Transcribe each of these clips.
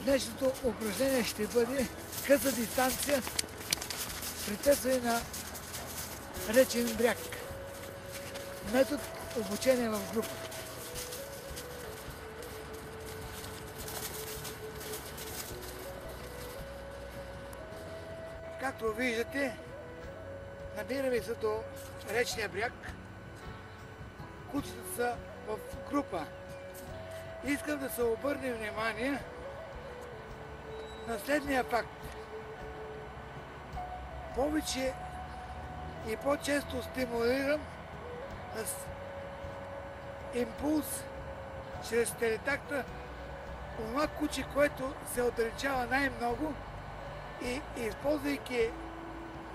Днешното упражнение ще бъде къса дистанция при търсене на речен бряг. Метод обучение в група. Както виждате, намираме се до речния бряг. Кучетата са в група. Искам да се обърне внимание на следния факт. Повече и по-често стимулирам с импулс чрез телетакта това куче, което се отдалечава най-много, и използвайки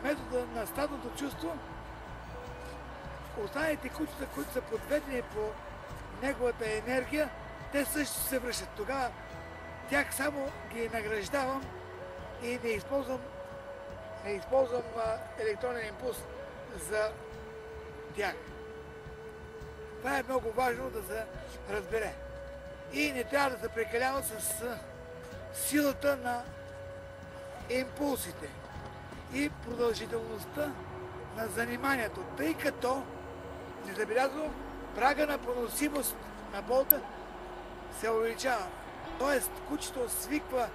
метода на стадното чувство, останалите кучета, които са подведени по неговата енергия, те също се връщат. Тогава тях само ги награждавам и не използвам електронен импулс за тях. Това е много важно да се разбере. И не трябва да се прекалява с силата на импулсите и продължителността на заниманието, тъй като незабелязано прага на поносимост на болта се увеличава. Тоест кучето свиква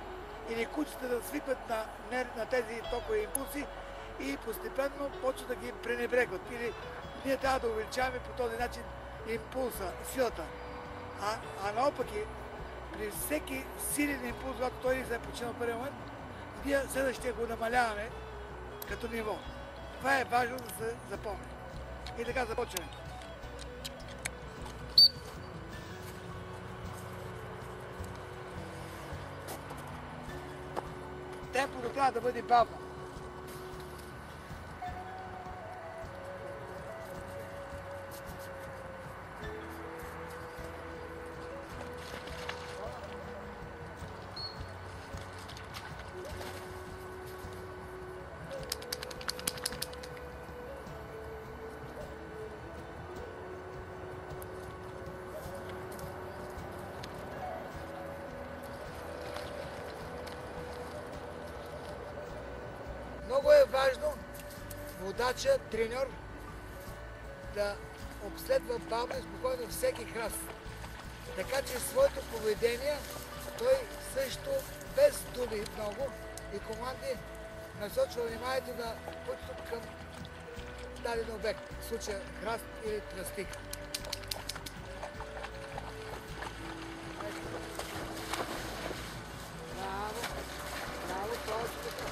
или кучета да свикват на тези токови импулси и постепенно почват да ги пренебрегват. Или ние трябва да увеличаваме по този начин импулса, силата. А наопаки, при всеки силен импулс, когато той се е починал в първи момент, ние следващия го намаляваме като ниво. Това е важно да се запомни. И така започваме. Темпото трябва да бъде бавно. Много е важно водача, треньор да обследва бавно и спокойно всеки храст. Така че своето поведение той също без думи много и команди насочва вниманието на кучето към даден обект, в случая храст или тръстик. Браво, браво, точно така.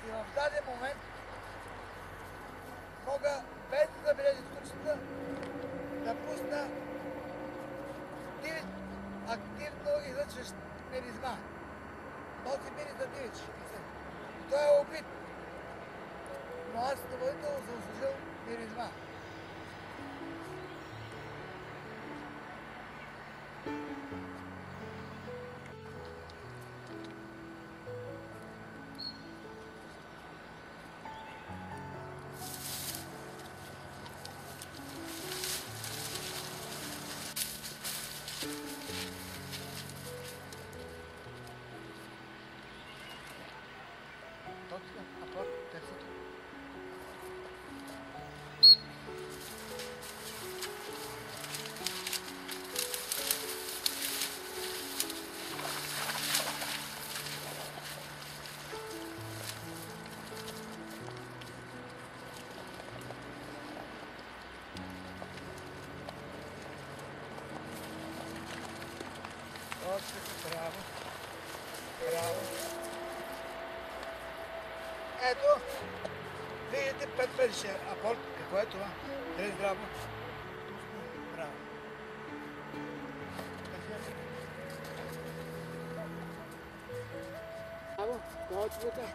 И в даден момент мога, без да забележа кучета, да пусна активно излъчващ миризма. Този мирис за дивич. Той е убит. но аз доволително съм служил миризма. Точно, апорт, търсите. Точно, браво. Браво. Ето, виждате 5-5 апорт. Какво е това? Дали здраво? Браво. Браво, точно така.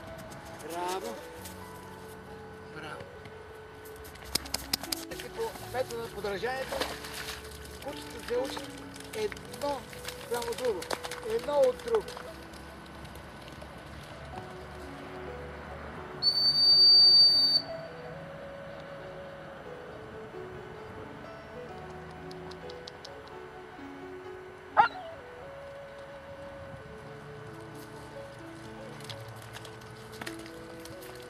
Браво. Браво. Като метода на подражанието, кучета се учат едно прямо друго. Едно от друго.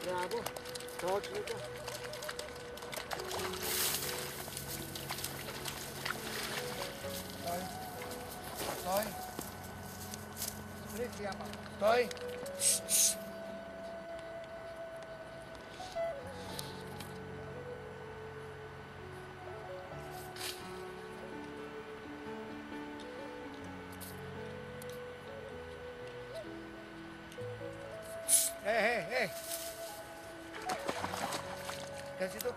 Браво, точно така. Стой. Стой. Спри си, ама. Стой. Ей! Къде си тук?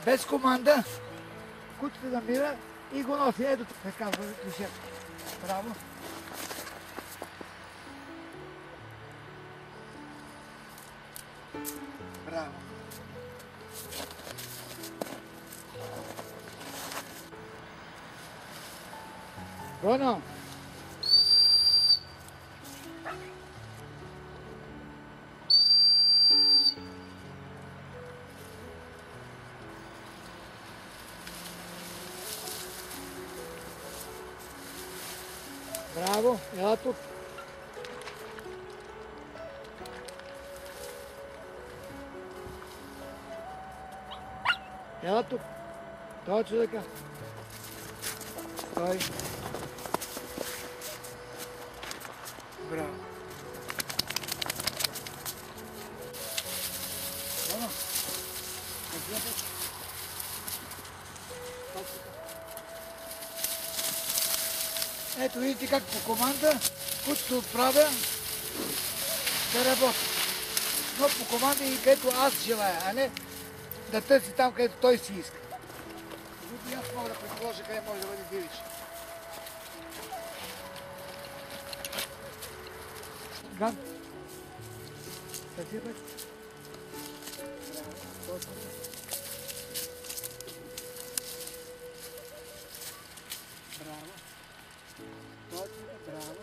Без команда, кучето намира и го носи. Ето така, клише. Браво. Браво. Bueno. Браво, ела тук. Ела тук. Точно така. Стой. Браво. Bueno. Ето видите как по команда кучето отправя да работи. Но по команда и където аз желая, а не да търси там, където той си иска. И аз мога да предположа къде може да бъде дивич. Ган. Спасибо. Браво. Точно, браво.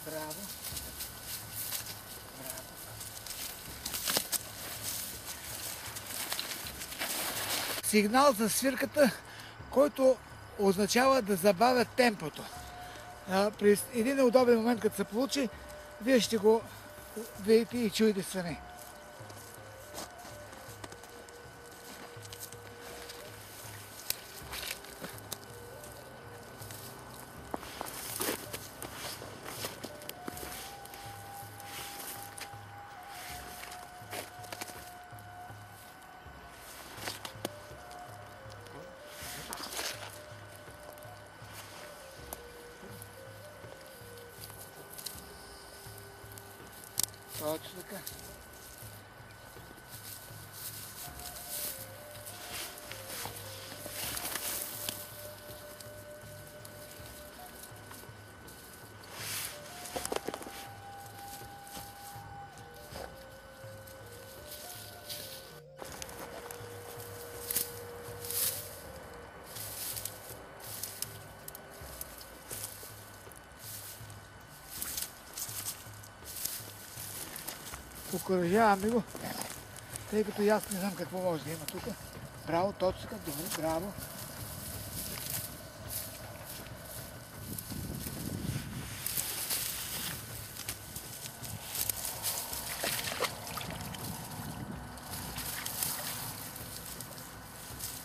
Браво. Браво. Сигнал за свирката, който означава да забавя темпото. При един неудобен момент, като се получи, вие ще го видите и чуете сами. Точно така. Окоръжаваме го, тъй като и аз не знам какво може да има тук. Браво, точно, добре, браво.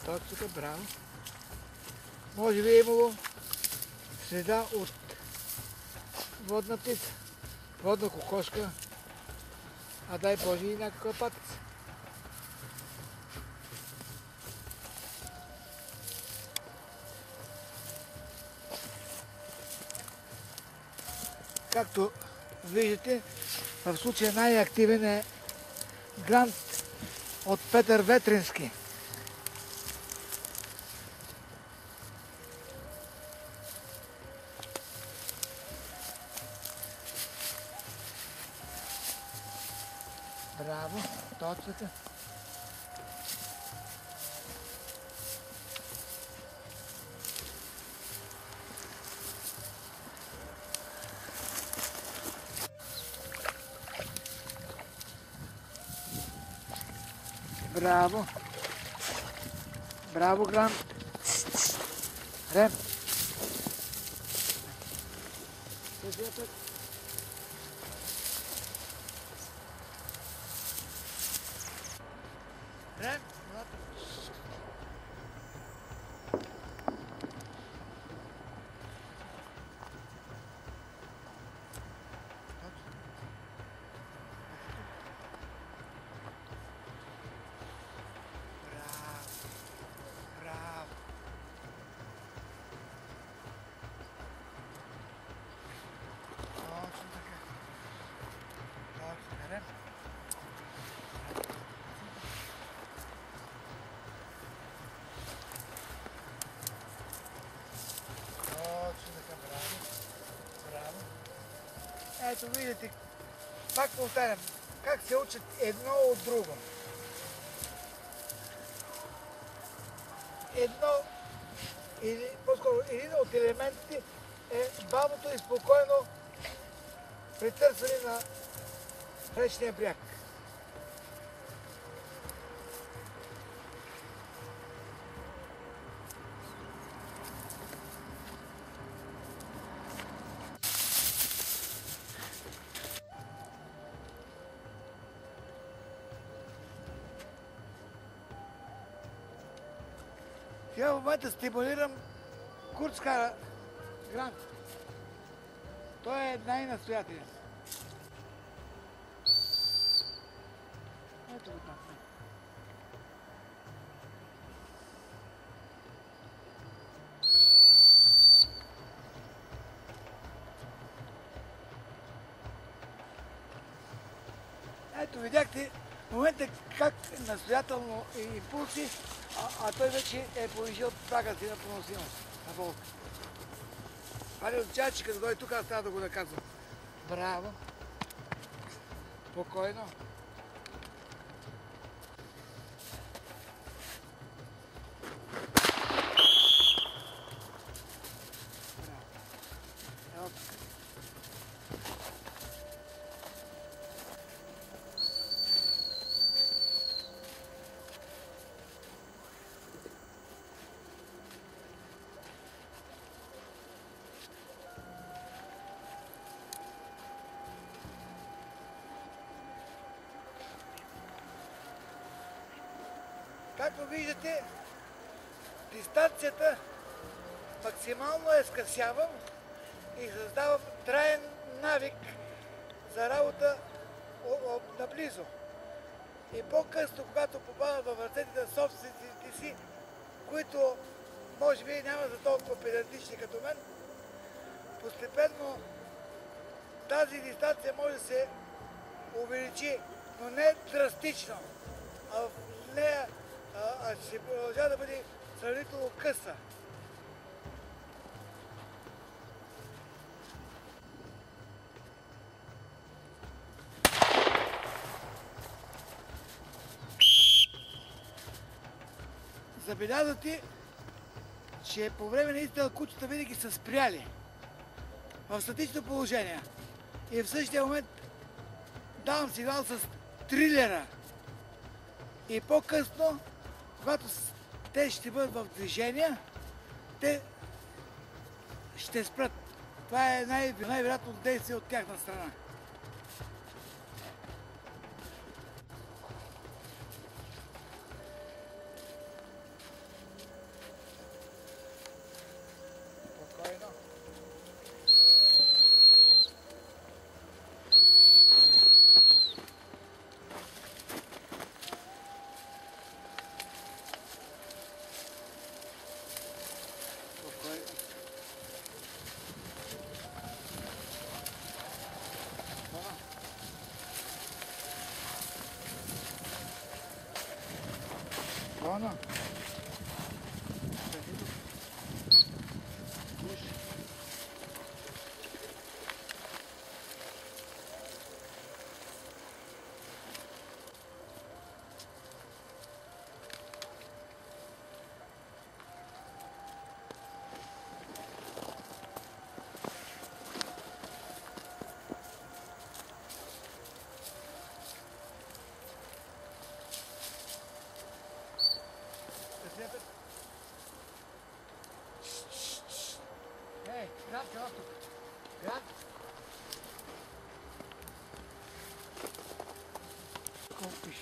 Точно, браво. Може би е имало следа от водна птица, водна кокошка, а дай Боже и някаква патица. Както виждате, в случая най-активен е грант от Петър Ветрински. Браво, точка. Браво. Браво, Грант. Рем. Рем. Ето видите, пак повтарям, как се учат едно от друго. Едно, или по-скоро един от елементите е бавното и спокойно претърсване на речния бряг. Сега в момента стимулирам курдска Грант. Той е най-настоятелен. Ето го там. Ето видяхте в момента как настоятелно импулси, а той вече е повишил прага си на поносимост на болка. Това не означава, че като дойде тук, аз трябва да го наказвам. Браво! Спокойно! Както виждате, дистанцията максимално я скъсявам и създавам траен навик за работа наблизо. И по-късно, когато попадат в ръцете на собствениците си, които може би няма за толкова педантични като мен, постепенно тази дистанция може да се увеличи, но не драстично, а в нея ще продължава да бъде сравнително къса. Забелязвате, че по време на изстрел кучета винаги са спряли в статично положение. И в същия момент давам сигнал с трилера. И по-късно, когато те ще бъдат в движение, те ще спрат. Това е най-вероятно действие от тяхна страна. Спокойно. Ей, град, ела тук. Град. Колко пише?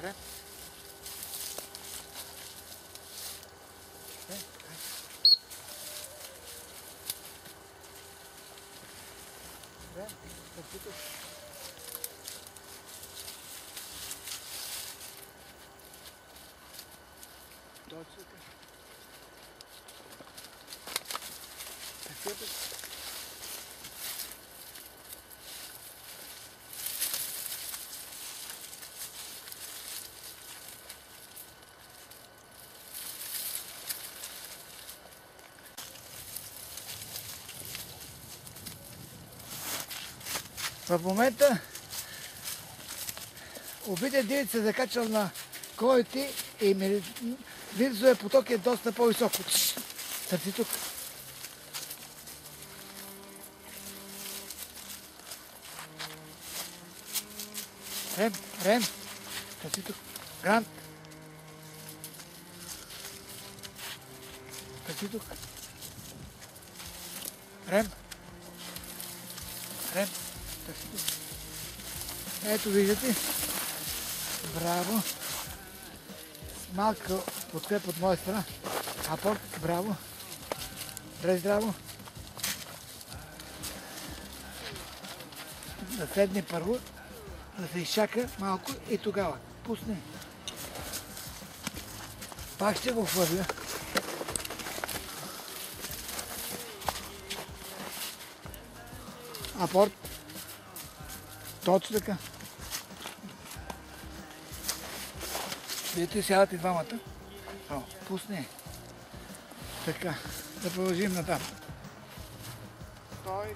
Град. Град. Тук. Точно. Какъв В момента убитият дивец се закачал на колите и вирусовия поток е доста по-високо. Търси тук. Рем. Търси тук. Грант. Търси тук. Рем. Търси тук. Ето виждате. Браво. Малка подкреп от моя страна. Апорт, браво. Здраво. Да седне първо, да се изчака малко и тогава пусне. Пак ще го хвърля. Апорт. Точно така. Вие сядате двамата. Пусне. Така, да продължим натам. Стой.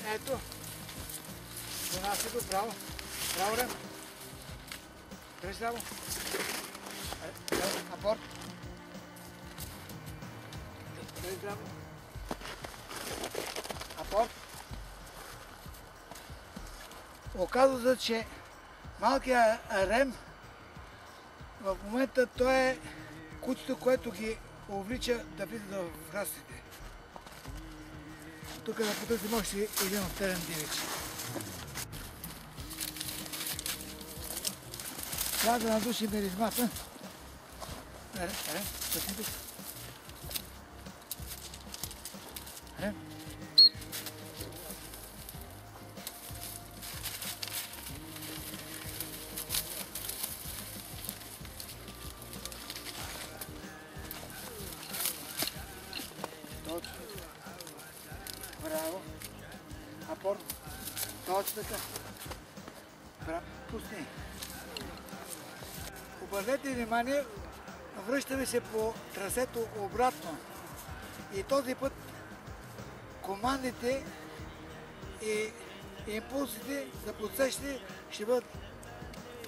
Ето. Донаси го, браво. Браво, Рем. Дръж здраво. Апорт. Дръж здраво. Апорт. Оказва се, че малкият Рем в момента той е кучето, което ги увлича да влизат в храстите. Тук да потърсим още един отделен дивич. Трябва да надушим миризмата. Пъсни тук. Точно. Браво. Апор. Точно така. Браво. Пусни. Обърнете внимание, връщаме се по трасето обратно. И този път командите и импулсите за подсещане ще бъдат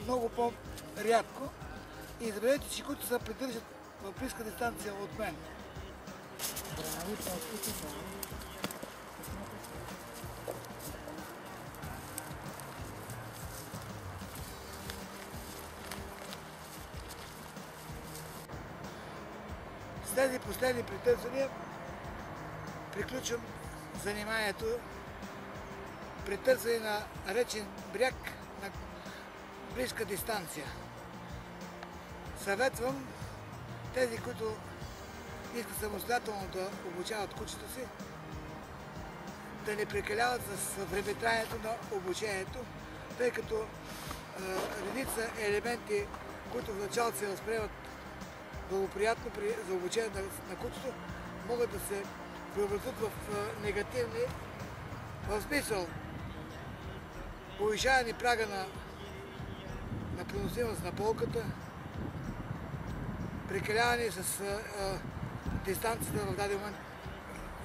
много по-рядко. И забележете, че които се придържат в близка дистанция от мен. С тези последни притърсвания приключвам заниманието. Притърсване на речен бряг на близка дистанция. Съветвам тези, които искат самостоятелно да обучават кучета си, да не прекаляват с времетраенето на обучението, тъй като редица елементи, които в началото се възприемат благоприятно за обучение на кучето, могат да се преобразят в негативни, в смисъл повишаване прага на преносимост на болката, прекаляване с дистанцията в даден момент,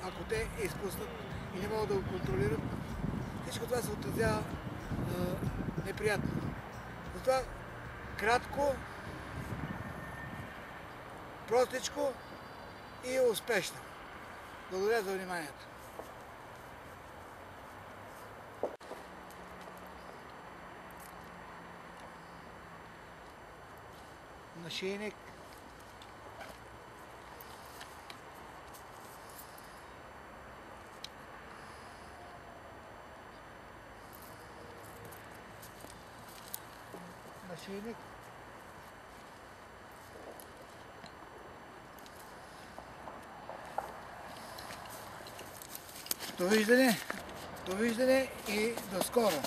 ако те изпуснат и не могат да го контролират, всичко това се отразява неприятно. Затова кратко, простичко и успешно. Благодаря за вниманието. Нашийник. Нашийник. Довиждане и до скоро!